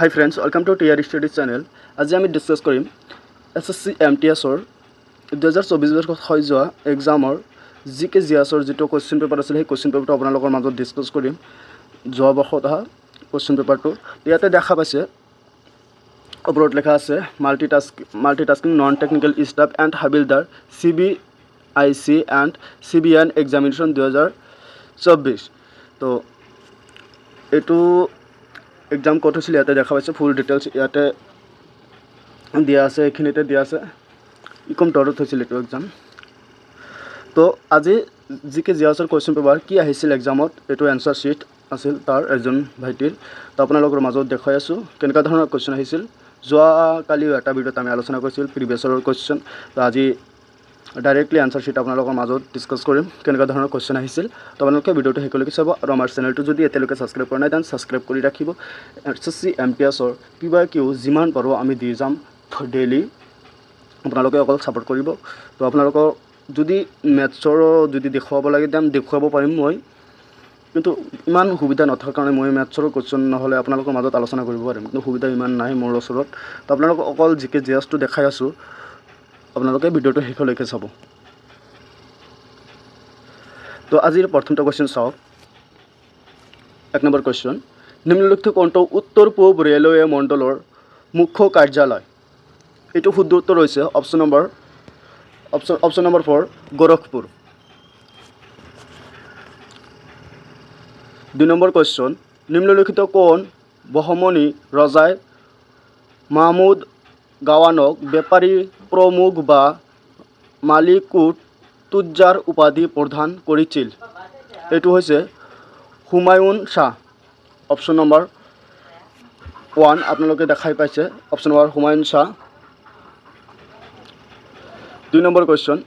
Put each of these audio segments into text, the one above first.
Hi friends, welcome to TRSTUDIES channel. আজি আমি discuss কৰিম SSC MTS ৰ 2024 হৈ যোৱা এক্সামৰ জিকে জিএছৰ যেটো কোৱেশ্চন পেপাৰ আছিল সেই কোৱেশ্চন পেপাৰটো আপোনালোকৰ মাজত ডিসকাস কৰিম। যোৱা বৰ্ষত অহা কোৱেশ্চন পেপাৰটো ইয়াতে দেখা পাইছে ওপৰত লেখা আছে multitasking non technical staff and havildar CBIC and CBN examination 2024 তো এটো এক্সাম কত হৈছিল ইয়াতে দেখা পাইছে ফুল ডিটেইলছ ইয়াতে দিয়া আছে এখিনিতে দিয়া আছে ইকম টৰত হৈছিল এটো এক্সাম তো আজি জিকে জিএছৰ কোৱেশ্চন পেপাৰ কি আহিছিল এক্সামত এটো আনসাৰ শিট আছিল তাৰ এজন ভাইটিৰ তো আপোনালোকৰ মাজত দেখাই আছো কেনেকা ধৰণৰ কোৱেশ্চন আহিছিল যোৱা কালি এটা ভিডিওত আমি আলোচনা কৰিছিল প্ৰিভিয়াছৰ কোৱেশ্চন তো আজি ডাইৰেক্টলি আনসাৰ শিট আপোনালোকৰ মাজত ডিসকাস কৰিম কেনেকা ধৰণৰ কোৱেশ্চন আহিছিল তো আপোনালোকে ভিডিওটো হেকলৈকে চাব আৰু আমাৰ চেনেলটো যদি এতিয়ালৈকে সাবস্ক্ৰাইব কৰা নাই দেন সাবস্ক্ৰাইব কৰি ৰাখিব SSC MTS ৰ কিউ যিমান পাৰো আমি দি যাম ডেইলি আপোনালোকে অকল সাপোৰ্ট কৰিব তো আপোনালোকৰ যদি মেথছৰ যদি দেখুৱাব লাগে দেন দেখুৱাব পাৰিম মই কিন্তু ইমান সুবিধা নথকাৰ কাৰণে মই মেথছৰ কোৱেশ্চন নহলে আপোনালোকৰ মাজত আলোচনা কৰিব পাৰিম কিন্তু সুবিধা ইমান নাই মোৰ ওচৰত তো আপোনালোকক অকল জিকে জিএছটো দেখাই আছো আপোনালোকে ভিডিওটো হেকলৈকে চাব তো আজিৰ প্ৰথমটো কোৱেশ্চন চাওক এক নম্বৰ কোৱেশ্চন নিম্নলিখিত কোনটো উত্তৰ পূব ৰেলৱে মণ্ডলৰ মুখ্য কাৰ্যালয় এটো শুদ্ধ উত্তৰ হৈছে অপচন নম্বৰ 4 গোৰখপুৰ দুই নম্বৰ কোৱেশ্চন নিম্নলিখিত কোন বহমনি ৰজাই মাহমুদ গাৱানক বেপাৰী প্ৰমুখ বা মালিকুট তুজ্জাৰ উপাধি প্ৰদান কৰিছিল এটো হৈছে হুমায়ুন শাহ অপচন নম্বৰ 1 আপোনালোকে দেখাই পাইছে অপচন নম্বৰ হুমায়ুন শাহ দুই নম্বৰ কোৱেশ্চন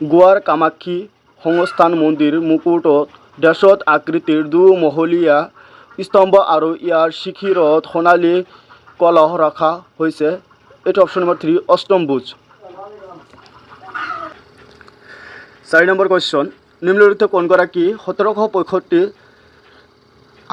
গোৱাৰ কামাক্ষী সংস্থান মন্দিৰ মুকুটত ডেশত আকৃতিৰ দুমহলীয়া স্তম্ভ আৰু ইয়াৰ শিখিৰত সোণালী কলহ ৰখা হৈছে এটো অপচন নম্বৰ 3 অষ্টমভুজ 4 নম্বৰ কোৱেশ্চন নিম্নলিখিত কোনগৰাকী 1765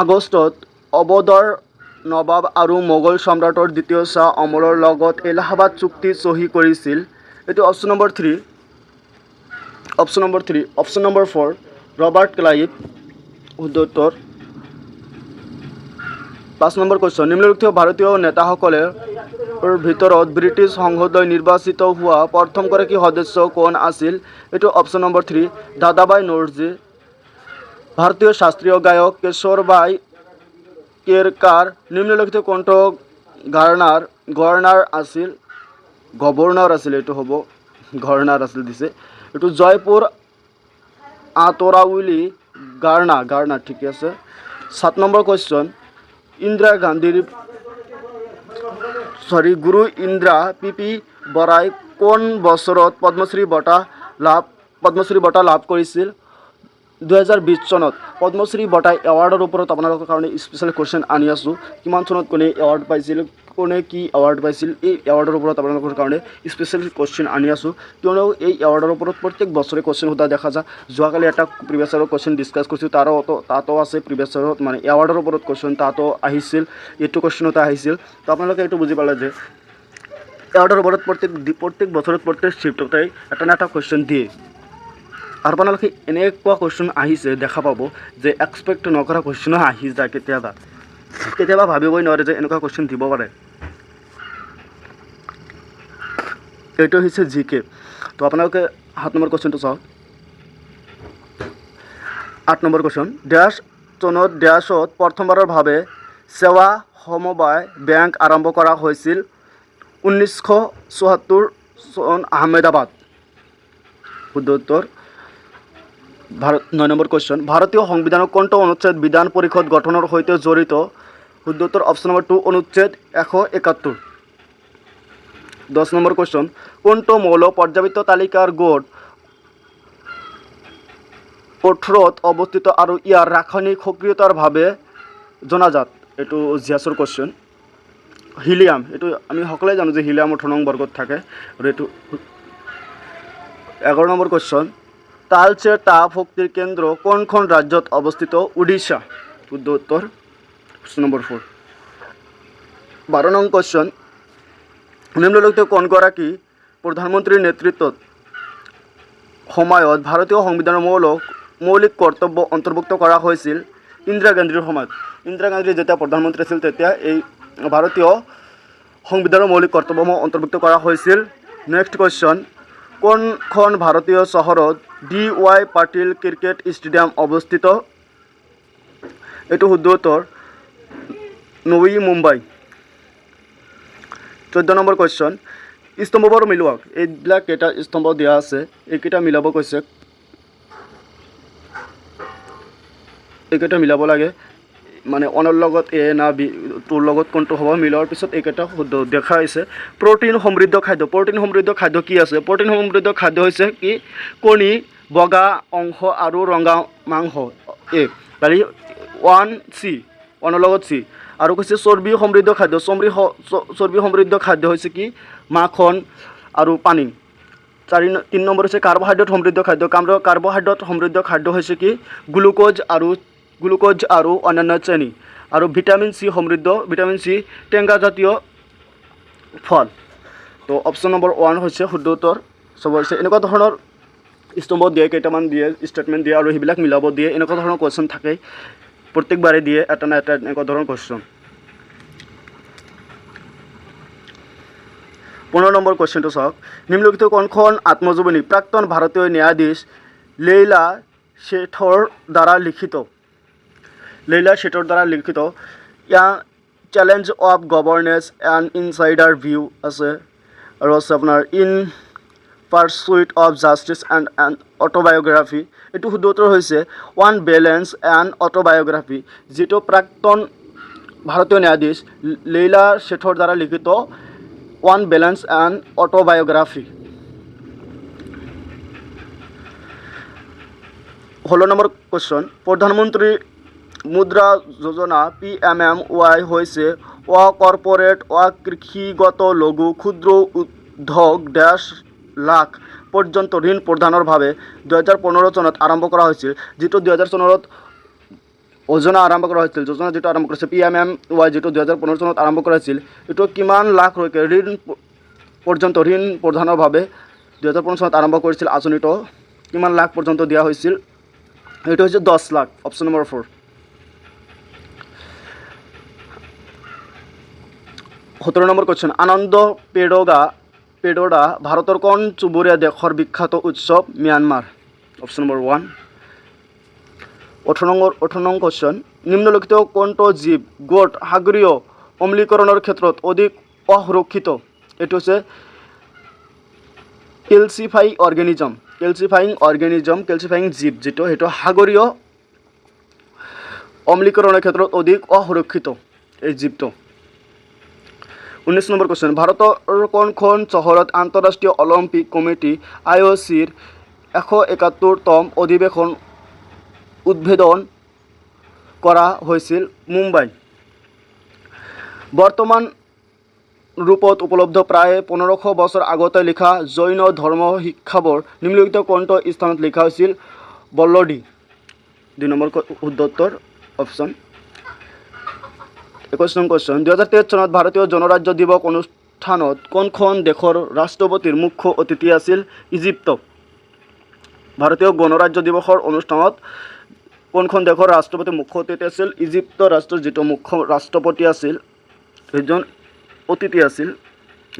আগষ্টত অবধৰ নবাব আৰু মোগল সম্ৰাটৰ দ্বিতীয় শাহ অমলৰ লগত এলাহাবাদ চুক্তি সহি কৰিছিল এটো option number 3 option number 4 Robert Clive শুদ্ধ উত্তৰ 5 নম্বৰ কোৱেশ্চন নিম্নলিখিত ভাৰতীয় নেতাসকলৰ ভিতৰত ব্ৰিটিছ সংসদলৈ নিৰ্বাচিত হোৱা প্ৰথমগৰাকী সদস্য কোন আছিল এটো অপচন নম্বৰ 3 দাদাবাই নৰজী ভাৰতীয় শাস্ত্ৰীয় গায়ক কেশৰবাই কেৰকাৰ নিম্নলিখিত কোনটো গভৰ্ণৰ আছিল এটো হ'ব গভৰ্ণৰ আছিল দিছে এটো জয়পুৰ আতৰাউলি গাৰ্ণা ঠিক আছে 7 নম্বৰ কোৱেশ্চন গুৰু ইন্দ্ৰা পিপি বৰাই কোন বছৰত পদ্মশ্ৰী বঁটা লাভ কৰিছিল 2020 চনত পদ্মশ্ৰী বঁটা এৱাৰ্ডৰ ওপৰত আপোনালোকৰ কাৰণে স্পেশাল কোৱেশ্চন আনি আছো কিমান চনত কোনে এৱাৰ্ড পাইছিল কোনে কি এৱাৰ্ড পাইছিল এই এৱাৰ্ডৰ ওপৰত আপোনালোকৰ কাৰণে স্পেশাল কোৱেশ্চন আনি আছো কিয়নো এই এৱাৰ্ডৰ ওপৰত প্ৰত্যেক বছৰে কোৱেশ্চন হোৱা দেখা যায় যোৱাকালি এটা প্ৰিভিয়াছৰ কোৱেশ্চন ডিসকাস কৰিছিল তাতো আছে প্ৰিভিয়াছৰ মানে এৱাৰ্ডৰ ওপৰত কোৱেশ্চন তাতো আহিছিল এটো কোৱেশ্চনটা আহিছিল তো আপোনালোকে এটো বুজি পালে যে এৱাৰ্ডৰ ওপৰত প্ৰত্যেক বছৰত প্ৰত্যেক শিফটতে এটা কোৱেশ্চন দিয়ে আৰু আপোনালোকে এনেকুৱা কোৱেশ্চন আহিছে দেখা পাব যে এক্সপেক্ট নকৰা কোৱেশ্চন আহি যায় কেতিয়াবা ভাবিবই নোৱাৰে যে এনেকুৱা কোৱেশ্চন দিব পাৰে এটো হৈছে জিকে তো আপোনালোকে 7 নম্বৰ কোৱেশ্চনটো চাওক 8 নম্বৰ কোৱেশ্চন ড্যাশ চনত ড্যাশত প্ৰথমবাৰৰ ভাৱে সেৱা সমবায় বেংক আৰম্ভ কৰা হৈছিল 1974 চন আহমেদাবাদ শুদ্ধ উত্তৰ 9 নম্বৰ কোৱেশ্চন ভাৰতীয় সংবিধানৰ কোনটো অনুচ্ছেদ বিধান পৰিষদ গঠনৰ সৈতে জড়িত শুদ্ধ উত্তৰ অপচন নম্বৰ 2 অনুচ্ছেদ 171 10 নম্বৰ কোৱেশ্চন কোনটো মৌল পৰ্যাবৃত্ত তালিকাৰ গোট 18ত অৱস্থিত আৰু ইয়াৰ ৰাসায়নিক সক্ৰিয়তাৰ ভাৱে জনাজাত এটো জিএছৰ কোৱেশ্চন হিলিয়াম এটো আমি সকলোৱে জানো যে হিলিয়াম 18 নং বৰ্গত থাকে আৰু এটো 11 নম্বৰ কোৱেশ্চন তালচেৰ তাপ শক্তিৰ কেন্দ্ৰ কোনখন ৰাজ্যত অৱস্থিত ওড়িশা শুদ্ধ উত্তৰ অপচন নম্বৰ 4 12 নং কোশ্চন নিম্নলিখিত কোনগৰাকী প্ৰধানমন্ত্ৰীৰ নেতৃত্বত সময়ত ভাৰতীয় সংবিধানৰ মৌলিক কৰ্তব্য অন্তৰ্ভুক্ত কৰা হৈছিল ইন্দিৰা গান্ধীৰ সময়ত ইন্দিৰা গান্ধী যেতিয়া প্ৰধানমন্ত্ৰী আছিল তেতিয়া এই ভাৰতীয় সংবিধানৰ মৌলিক কৰ্তব্যসমূহ অন্তৰ্ভুক্ত কৰা হৈছিল নেক্সট কোশ্চন কোনখন ভাৰতীয় চহৰত DY পাটিল ক্ৰিকেট ষ্টেডিয়াম অৱস্থিত এইটো শুদ্ধ উত্তৰ নৱী মুম্বাই 14 নম্বৰ কোশ্চন স্তম্ভবোৰ মিলোৱাক এইবিলাক কেইটা স্তম্ভ দিয়া আছে এইকেইটা মিলাব কৈছে এইকেইটা মিলাব লাগে মানে অনৰ লগত এ না বি তোৰ লগত কোনটো হ'ব মিলোৱাৰ পিছত এইকেইটা শুদ্ধ দেখা হৈছে প্ৰটিন সমৃদ্ধ খাদ্য কি আছে প্ৰটিন সমৃদ্ধ খাদ্য হৈছে কি কণী বগা অংশ আৰু ৰঙা মাংস এ তাৰি 1C অনৰ লগত C আৰু কৈছে চৰ্বি সমৃদ্ধ খাদ্য হৈছে কি মাখন আৰু পানী 3 নম্বৰ হৈছে কাৰ্বহাইড্ৰেট সমৃদ্ধ খাদ্য কাৰ্বহাইড্ৰেট সমৃদ্ধ খাদ্য হৈছে কি গ্লুকোজ আৰু অন্যান্য চেনি আৰু ভিটামিন C সমৃদ্ধ ভিটামিন C টেঙা জাতীয় ফল তো অপশ্যন নম্বৰ 1 হৈছে শুদ্ধ উত্তৰ সব হৈছে এনেকুৱা ধৰণৰ স্তম্ভ দিয়ে কেইটামান দিয়ে ষ্টেটমেন্ট দিয়ে আৰু হিবিলাক মিলাব দিয়ে এনেকুৱা ধৰণৰ কোৱেশ্চন থাকে প্ৰত্যেকবাৰে দিয়ে এটা না এটা এনেকুৱা ধৰণৰ কোৱেশ্চন 15 নম্বৰ কোৱেশ্চনটো চাওক নিম্নলিখিত কোনখন আত্মজীৱনী প্ৰাক্তন ভাৰতীয় ন্যায়াধীশ লেইলা শেঠৰ দ্বাৰা লিখিত ইয়া challenge of governance and insider view আছে আৰু আছে আপোনাৰ in pursuit of justice and autobiography এইটো শুদ্ধ উত্তৰ হৈছে ওৱান বেলেন্স এণ্ড অটোবায়োগ্ৰাফি যিটো প্ৰাক্তন ভাৰতীয় ন্যায়াধীশ লেইলা শেঠৰ দ্বাৰা লিখিত ওৱান বেলেন্স এণ্ড অটোবায়োগ্ৰাফি 16 নম্বৰ কোৱেশ্চন প্ৰধানমন্ত্ৰী মুদ্ৰা যোজনা PMMY হৈছে অকৰ্পোৰেট অকৃষিগত লঘু ক্ষুদ্ৰ উদ্যোগ লাখ পৰ্যন্ত ঋণ প্ৰদানৰ বাবে 2015 চনত আৰম্ভ কৰা হৈছিল যেটো 2000 চনত যোজনা আৰম্ভ কৰা হৈছিল যোজনা যেটো আৰম্ভ কৰিছে PMMY যেটো 2015 চনত আৰম্ভ কৰা হৈছিল এটো কিমান লাখ ৰকে ঋণ পৰ্যন্ত ঋণ প্ৰদানৰ বাবে 2015 চনত আৰম্ভ কৰিছিল আঁচনিটো কিমান লাখ পৰ্যন্ত দিয়া হৈছিল এটো হৈছে 10 লাখ অপশ্যন নম্বৰ 4 17 নম্বৰ কোৱেশ্চন আনন্দ পেডোৰা ভাৰতৰ কোন চুবুৰীয়া দেশৰ বিখ্যাত উৎসৱ ম্যানমাৰ অপশ্যন নম্বৰ 1 18 নং কোৱেশ্চন নিম্নলিখিত কোনটো জীৱ গোট সাগৰীয় অম্লীকৰণৰ ক্ষেত্ৰত অধিক অসুৰক্ষিত এটো হৈছে ক্যালসিফাইং জীৱ যেটো হেটো সাগৰীয় অম্লীকৰণৰ ক্ষেত্ৰত অধিক অসুৰক্ষিত এই জীৱটো 19 নম্বৰ কোৱেশ্চন ভাৰতৰ কোনখন চহৰত আন্তঃৰাষ্ট্ৰীয় অলিম্পিক কমিটি IOCৰ 171তম অধিৱেশন উদ্বোধন কৰা হৈছিল মুম্বাই বৰ্তমান ৰূপত উপলব্ধ প্ৰায় 1500 বছৰ আগতে লিখা জৈন ধৰ্ম শিক্ষাবোৰ নিম্নলিখিত কোনটো স্থানত লিখা হৈছিল বল্লডি 2 নম্বৰ শুদ্ধ উত্তৰ অপশ্যন 21 নং কোৱেশ্চন 2023 চনত ভাৰতীয় গণৰাজ্য দিৱস অনুষ্ঠানত কোনখন দেশৰ ৰাষ্ট্ৰপতিৰ মুখ্য অতিথি আছিল ইজিপ্ত ভাৰতীয় গণৰাজ্য দিৱসৰ অনুষ্ঠানত কোনখন দেশৰ ৰাষ্ট্ৰপতিৰ মুখ্য অতিথি আছিল ইজিপ্ত ৰাষ্ট্ৰৰ যেটো মুখ্য ৰাষ্ট্ৰপতি আছিল এজন অতিথি আছিল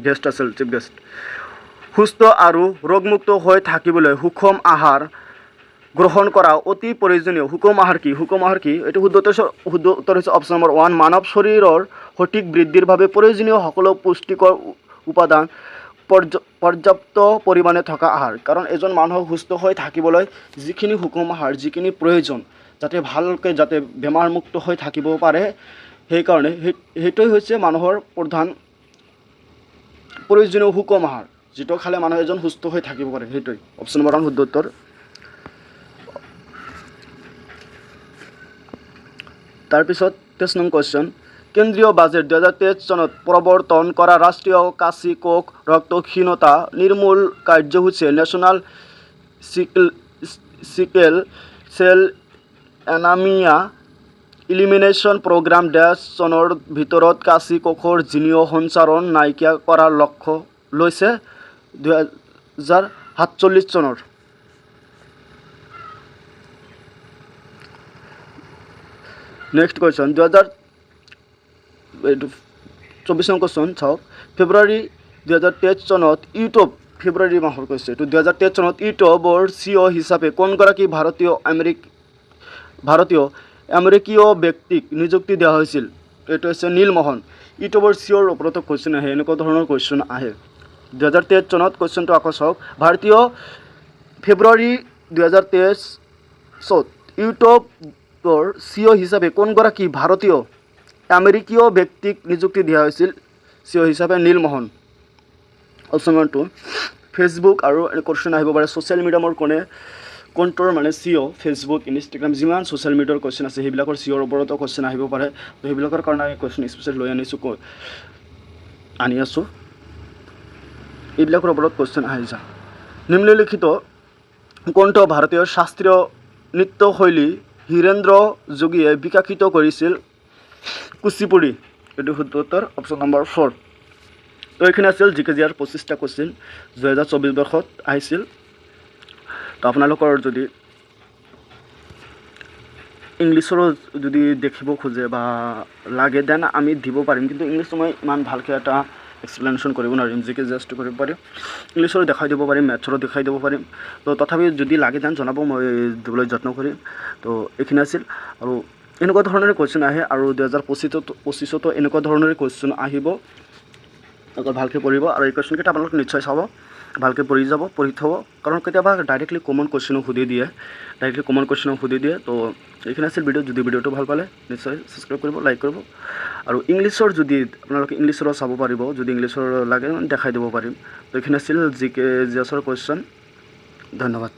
গেষ্ট আছিল চিফ গেষ্ট সুস্থ আৰু ৰোগমুক্ত হৈ থাকিবলৈ সুষম আহাৰ গ্ৰহণ কৰা অতি প্ৰয়োজনীয় সুষম আহাৰ কি এটো শুদ্ধ উত্তৰ হৈছে অপশ্যন নম্বৰ 1 মানৱ শৰীৰৰ সঠিক বৃদ্ধিৰ বাবে প্ৰয়োজনীয় সকলো পুষ্টিকৰ উপাদান পৰ্যাপ্ত পৰিমাণে থকা আহাৰ কাৰণ এজন মানুহ সুস্থ হৈ থাকিবলৈ যিখিনি সুষম আহাৰ যিখিনি প্ৰয়োজন যাতে ভালকৈ যাতে বেমাৰ মুক্ত হৈ থাকিব পাৰে সেই কাৰণে হেটোই হৈছে মানুহৰ প্ৰধান প্ৰয়োজনীয় সুষম আহাৰ যেটো খালে মানুহ এজন সুস্থ হৈ থাকিব পাৰে হেটোই অপশ্যন নম্বৰ 1 শুদ্ধ উত্তৰ তাৰ পিছত 23 নং কোৱেশ্চন কেন্দ্ৰীয় বাজেট 2023 চনত প্ৰৱৰ্তন কৰা ৰাষ্ট্ৰীয় কাশী কোষ ৰক্তহীনতা নিৰ্মূল কাৰ্যসূচীয়ে national sickle cell anaemia elimination programme ডেছ চনৰ ভিতৰত কাশী কোষৰ জিনীয় সঞ্চাৰণ নাইকিয়া কৰাৰ লক্ষ্য লৈছে 2047 চনৰ। নেক্সট কুৱেশ্যন 2024 নং কুৱেশ্যন চাওক ফেব্ৰুৱাৰী 2023 চনত ইউটিউব ফেব্ৰুৱাৰী মাহৰ কৈছে এইটো 2023 চনত ইউটিউবৰ CEO হিচাপে কোনগৰাকী ভাৰতীয় আমেৰিকীয় ব্যক্তিক নিযুক্তি দিয়া হৈছিল? এইটো হৈছে নীলমোহন। ইউটিউবৰ CEOৰ ওপৰত কুৱেশ্যন আহে, এনেকুৱা ধৰণৰ কুৱেশ্যন আহে। 2023 চনত কুৱেশ্যনটো আকৌ চাওক ভাৰতীয় ফেব্ৰুৱাৰী 2023 চনত ইউটিউবৰ CEO হিচাপে কোনগৰাকী ভাৰতীয় আমেৰিকীয় ব্যক্তিক নিযুক্তি দিয়া হৈছিল CEO হিচাপে? নীলমোহন। অপশ্যন 1 ফেচবুক আৰু কুৱেশ্যন আহিব পাৰে ছ'চিয়েল মিডিয়ামৰ কোনটোৰ মানে CEO ফেচবুক ইনষ্টাগ্ৰাম যিমান ছ'চিয়েল মিডিয়াৰ কুৱেশ্যন আছে সেইবিলাকৰ CEOৰ ওপৰতো কুৱেশ্যন আহিব পাৰে। তো সেইবিলাকৰ কাৰণে আমি কুৱেশ্যন স্পেচিয়েল লৈ আনি আছোঁ এইবিলাকৰ ওপৰত কুৱেশ্যন আহি যায়। নিম্নলিখিত কোনটো ভাৰতীয় শাস্ত্ৰীয় নৃত্যশৈলী হীৰেন্দ্ৰ যোগীয়ে বিকশিত কৰিছিল? কুচিপুড়ি। এইটো শুদ্ধ উত্তৰ অপশ্যন নম্বৰ 4। তো এইখিনি আছিল GK/GR 25টা কুৱেশ্যন 2024 বৰ্ষত আহিছিল। তো আপোনালোকৰ যদি ইংলিছৰো যদি দেখিব খোজে বা লাগে দেন আমি দিব পাৰিম, কিন্তু ইংলিছটো মই ইমান ভালকৈ এটা এক্সপ্লেনেশ্যন কৰিব নোৱাৰিম। GK/GRটো কৰিব পাৰিম, ইংলিছৰো দেখাই দিব পাৰিম, মেথছৰো দেখাই দিব পাৰিম। তো তথাপি যদি লাগে দেন জনাব, মই দিবলৈ যত্ন কৰিম। তো এইখিনি আছিল আৰু এনেকুৱা ধৰণৰে কুৱেশ্যন আহে আৰু 2025তো এনেকুৱা ধৰণৰে কুৱেশ্যন আহিব। অকল ভালকৈ পঢ়িব আৰু এই কুৱেশ্যনকেইটা আপোনালোকে নিশ্চয় চাব, ভালকৈ পঢ়ি থ'ব, কাৰণ কেতিয়াবা ডাইৰেক্টলি কমন কুৱেশ্যনো সুধি দিয়ে। তো এইখিনি আছিল ভিডিঅ'। যদি ভিডিঅ'টো ভাল পালে নিশ্চয় ছাবস্ক্ৰাইব কৰিব, লাইক কৰিব আৰু ইংলিছৰ যদি আপোনালোকে ইংলিছৰো চাব পাৰিব, যদি ইংলিছৰ লাগে দেখাই দিব পাৰিম। তো এইখিনি আছিল GK/GR কুৱেশ্যন। ধন্যবাদ।